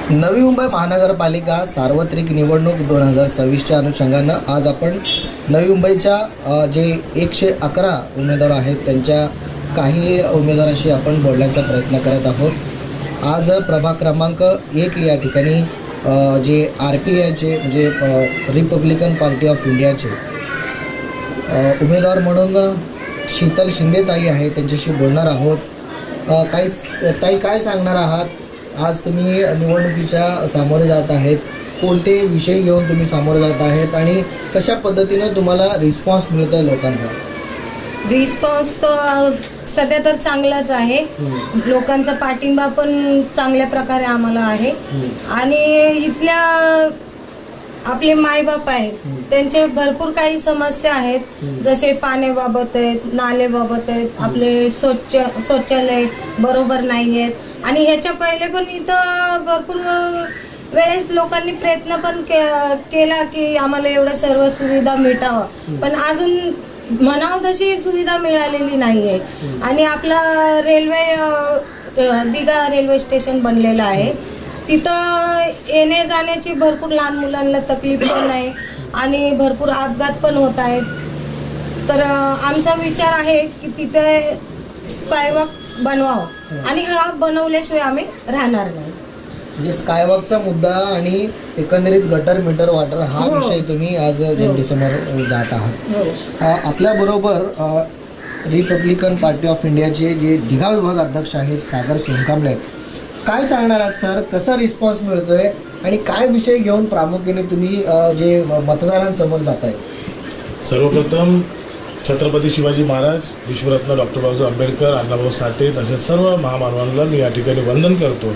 नवी मुंबई महानगरपालिका सार्वत्रिक निवडणूक 2026च्या अनुषंगानं आज आपण नवी मुंबईच्या जे 111 उमेदवार आहेत त्यांच्या काही उमेदवारांशी आपण बोलण्याचा प्रयत्न करत आहोत। आज प्रभाग क्रमांक 1 या ठिकाणी जे RPIचे म्हणजे रिपब्लिकन पार्टी ऑफ इंडियाचे उमेदवार म्हणून शीतल शिंदेताई आहे, त्यांच्याशी बोलणार आहोत। ताई, काय सांगणार आहात? आज तुम्ही निवडणुकीच्या सामोरे जात आहेत, कोणते विषय घेऊन तुम्ही सामोरे जात आहेत आणि कशा पद्धतीनं तुम्हाला रिस्पॉन्स मिळतो आहे लोकांचा? रिस्पॉन्स तर सध्या तर चांगलाच आहे। लोकांचा पाठिंबा पण चांगल्या प्रकारे आम्हाला आहे आणि इथल्या आपले मायबाप आहेत त्यांचे भरपूर काही समस्या आहेत, जसे पाण्याबाबत आहेत, नालेबाबत आहेत, आपले शौचालय बरोबर नाही आहेत आणि ह्याच्या पहिले पण इथं भरपूर वेळेस लोकांनी प्रयत्न पण केला की आम्हाला एवढ्या सर्व सुविधा मिळावं, पण अजून म्हणावं तशी सुविधा मिळालेली नाही आहे। आणि आपला दिघा रेल्वे स्टेशन बनलेलं आहे, तिथं येणे जाण्याची भरपूर लहान मुलांना तकलीफ पण आहे आणि भरपूर अपघात पण होत आहेत। तर आमचा विचार आहे की तिथे स्कायवॉक बनवावं आणि हा बनवल्याशिवाय आम्ही राहणार नाही। म्हणजे स्कायवॉकचा मुद्दा आणि एकंदरीत गटर मीटर वॉटर हा विषय तुम्ही आज जनतेसमोर जात आहात। आपल्याबरोबर रिपब्लिकन पार्टी ऑफ इंडियाचे जे दिघा विभाग अध्यक्ष आहेत सागर सोनकांबळे, काय सांगणार आहात सर? कसा रिस्पॉन्स मिळतोय आणि काय विषय घेऊन प्रामुख्याने तुम्ही जे मतदारांसमोर जात आहे? सर्वप्रथम छत्रपती शिवाजी महाराज, विश्वरत्न डॉक्टर बाबासाहेब आंबेडकर, अण्णाभाऊ साठे तसेच सर्व महामानवांना मी या ठिकाणी वंदन करतो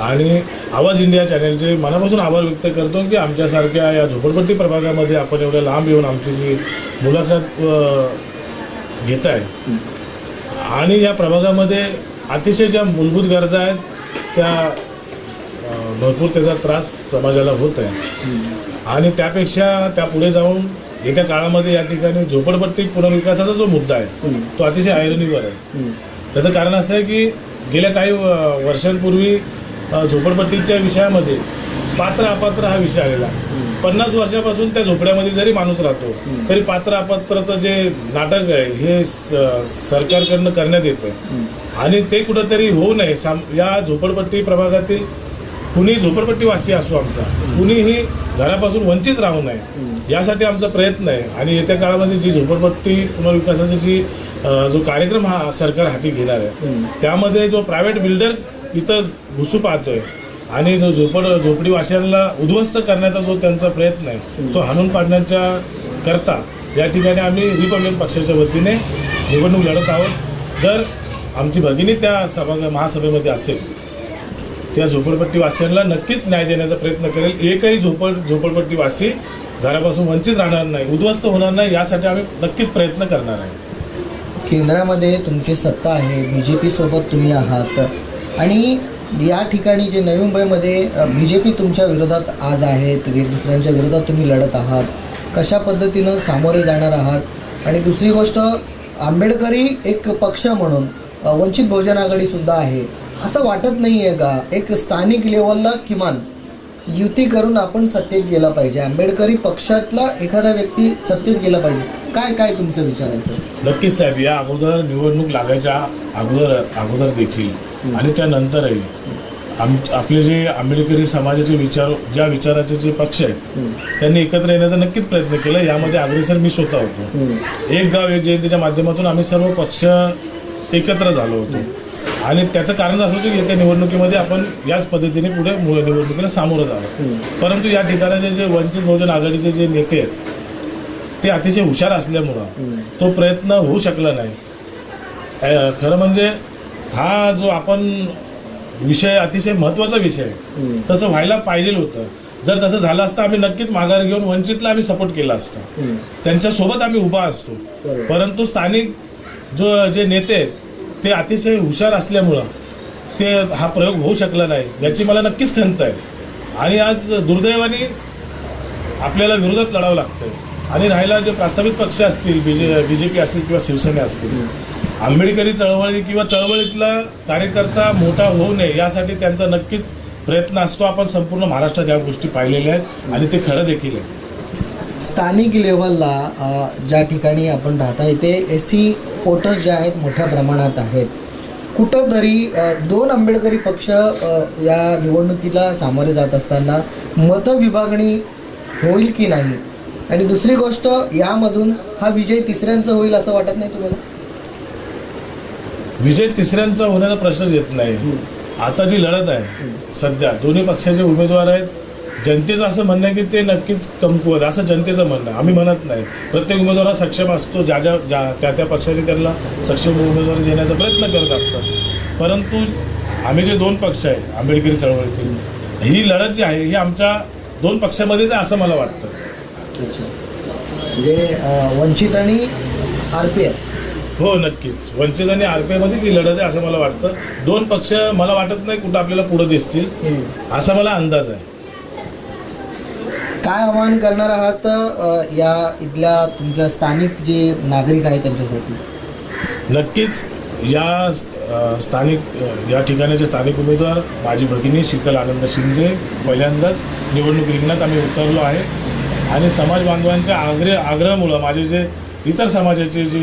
आणि आवाज इंडिया चॅनलचे मनापासून आभार व्यक्त करतो की आमच्यासारख्या या झोपडपट्टी प्रभागामध्ये आपण एवढ्या लांब येऊन आमची जी मुलाखत घेत आहे आणि या प्रभागामध्ये अतिशय ज्या मूलभूत गरजा आहेत त्या भरपूर त्याचा त्रास समाजाला होत आहे आणि त्यापेक्षा त्या पुढे जाऊन येत्या काळामध्ये या ठिकाणी झोपडपट्टी पुनर्विकासाचा जो मुद्दा आहे तो अतिशय ऐरणीवर आहे। त्याचं कारण असं आहे की गेल्या काही वर्षांपूर्वी झोपडपट्टीच्या विषयामध्ये पात्र अपात्र हा विषय आलेला। 50 वर्षापासून त्या झोपड्यामध्ये जरी माणूस राहतो तरी पात्र अपात्रचं जे नाटक आहे हे सरकारकडनं करण्यात येतं आणि ते कुठंतरी होऊ नये। या झोपडपट्टी प्रभागातील कुणी झोपडपट्टीवासी असो आमचा, कुणीही घरापासून वंचित राहू नये यासाठी आमचा प्रयत्न आहे आणि येत्या काळामध्ये जी झोपडपट्टी पुनर्विकासाची जो कार्यक्रम हा सरकार हाती घेणार आहे त्यामध्ये जो प्रायव्हेट बिल्डर इथं घुसू पाहतोय आणि जो झोपडीवासियांना उद्ध्वस्त करण्याचा जो त्यांचा प्रयत्न आहे तो हाणून पाडण्याच्या करता या ठिकाणी आम्ही रिपब्लिकन पक्षाच्या वतीने निवडणूक लढत आहोत। जर आमची भगिनी त्या महासभेमध्ये असेल त्या झोपडपट्टीवासियांना नक्कीच न्याय देण्याचा प्रयत्न करेल। एकही झोपडपट्टीवासी घरापासून वंचित राहणार नाही, उद्ध्वस्त होणार नाही यासाठी आम्ही नक्कीच प्रयत्न करणार आहे। केंद्रामध्ये तुमची सत्ता आहे, BJP सोबत तुम्ही आहात आणि या ठिकाणी जे नवी मुंबईमध्ये BJP तुमच्या विरोधात आज आहेत, दुसऱ्यांच्या विरोधात तुम्ही लढत आहात, कशा पद्धतीनं सामोरे जाणार आहात? आणि दुसरी गोष्ट, आंबेडकरी एक पक्ष म्हणून वंचित बहुजन आघाडीसुद्धा आहे, असं वाटत नाही आहे का एक स्थानिक लेवलला किमान युती करून आपण सत्तेत गेला पाहिजे, आंबेडकरी पक्षातला एखादा व्यक्ती सत्तेत गेला पाहिजे? काय तुमचं विचार आहे सर? नक्कीच साहेब, या अगोदर निवडणूक लागायच्या अगोदर देखील आणि त्यानंतरही आपले जे आंबेडकरी समाजाचे ज्या विचाराचे जे पक्ष आहेत त्यांनी एकत्र येण्याचा नक्कीच प्रयत्न केला। यामध्ये अग्रेसर मी स्वतः होतो। एक गाव एक जयंतीच्या माध्यमातून आम्ही सर्व पक्ष एकत्र झालो होतो आणि त्याचं कारण असं होतं की येत्या निवडणुकीमध्ये आपण याच पद्धतीने पुढे निवडणुकीला सामोरं जावं। परंतु या ठिकाणाचे जे वंचित बहुजन आघाडीचे जे नेते आहेत ते अतिशय हुशार असल्यामुळं तो प्रयत्न होऊ शकला नाही। खरं म्हणजे हा जो आपण विषय अतिशय महत्त्वाचा विषय आहे, तसं व्हायला पाहिजे होतं। जर तसं झालं असतं आम्ही नक्कीच माघार घेऊन वंचितला आम्ही सपोर्ट केला असता, त्यांच्यासोबत आम्ही उभा असतो। परंतु स्थानिक जे नेते आहेत ते अतिशय हुशार असल्यामुळं ते हा प्रयोग होऊ शकला नाही याची मला नक्कीच खंत आहे आणि आज दुर्दैवाने आपल्याला विरोधात लढावं लागतं। आणि राहिला जे प्रस्तावित पक्ष असतील, BJP असेल किंवा शिवसेना असतील, आंबेडकरी चळवळी किंवा चळवळीतला कार्यकर्ता मोठा होऊ नये यासाठी त्यांचा नक्कीच प्रयत्न असतो. आपण संपूर्ण महाराष्ट्रात या गोष्टी पाहिलेल्या आहेत आणि ते खरं देखील आहे. स्थानिक लेव्हलला ज्या ठिकाणी आपण राहता इथे SC वोटर्स जे आहेत मोठ्या प्रमाणात आहेत. कुठंतरी दोन आंबेडकरी पक्ष या निवडणुकीला सामोरे जात असताना मतविभागणी होईल की नाही, आणि दुसरी गोष्ट यामधून हा विजय तिसऱ्यांचा होईल असं वाटत नाही तुम्हाला? विजय तिसऱ्यांचा होण्याचा प्रश्नच येत नाही. आता जी लढत आहे सध्या दोन्ही पक्षाचे उमेदवार आहेत. जनतेचं असं म्हणणं आहे की ते नक्कीच कमकुवत, असं जनतेचं म्हणणं आहे. आम्ही म्हणत नाही. प्रत्येक उमेदवार हा सक्षम असतो. त्या पक्षाने त्यांना सक्षम उमेदवार देण्याचा प्रयत्न करत असतात. परंतु आम्ही जे दोन पक्ष आहे आंबेडकरी चळवळीतील, ही लढत जी आहे ही आमच्या दोन पक्षामध्येच आहे असं मला वाटतं. अच्छा, म्हणजे वंचित आणि RPI. हो, नक्कीच वंचित आणि RPI मध्येच ही लढत आहे असं मला वाटतं. दोन पक्ष मला वाटत नाही कुठं आपल्याला पुढे दिसतील असा मला अंदाज आहे. काय आवाहन करणार आहात या इथल्या तुमच्या स्थानिक जे नागरिक आहेत त्यांच्यासाठी? नक्कीच या या ठिकाणाचे स्थानिक उमेदवार माझी भगिनी शीतल आनंद शिंदे पहिल्यांदाच निवडणूक रिंगणात आम्ही उतरलो आहे. आणि समाज बांधवांच्या आग्रहामुळं माझे जे इतर समाजाचे जे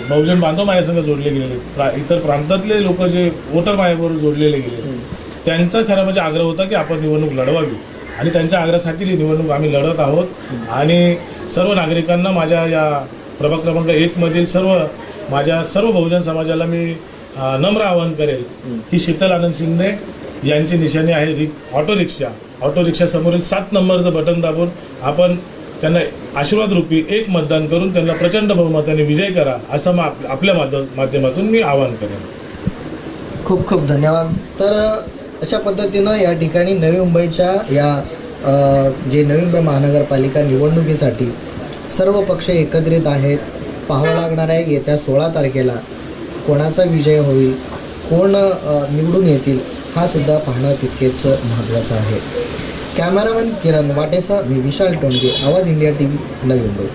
बहुजन बांधव माझ्यासंग जोडले गेलेले, इतर प्रांतातले लोक जे वोटर माझ्याबरोबर जोडलेले गेले, त्यांचा खरं म्हणजे आग्रह होता की आपण निवडणूक लढवावी. आणि त्यांच्या आग्रहाखातीर ही निवडणूक आम्ही लढत आहोत. आणि सर्व नागरिकांना माझ्या या प्रभाग क्रमांक 1 माझ्या सर्व बहुजन समाजाला मी नम्र आवाहन करेल की शीतल आनंद शिंदे यांची निशाणी आहे ऑटो रिक्षा समोरील 7 नंबरचं बटन दाबून आपण त्यांना आशीर्वाद रूपी 1 मतदान करून त्यांना प्रचंड बहुमताने विजय करा असं मग आपल्या माध्यमातून मी आवाहन करेन. खूप खूप धन्यवाद. तर अशा पद्धतीनं या ठिकाणी नवी मुंबईच्या या जे नवी मुंबई महानगरपालिका निवडणुकीसाठी सर्व पक्ष एकत्रित आहेत. पाहावं लागणार आहे येत्या 16 तारखेला कोणाचा विजय होईल, कोण निवडून येतील, हा सुद्धा पाहणं तितकेच महत्त्वाचं आहे. कॅमेरामॅन किरण वाटेसह मी विशाल टोंगे, आवाज इंडिया TV, नवी मुंबई.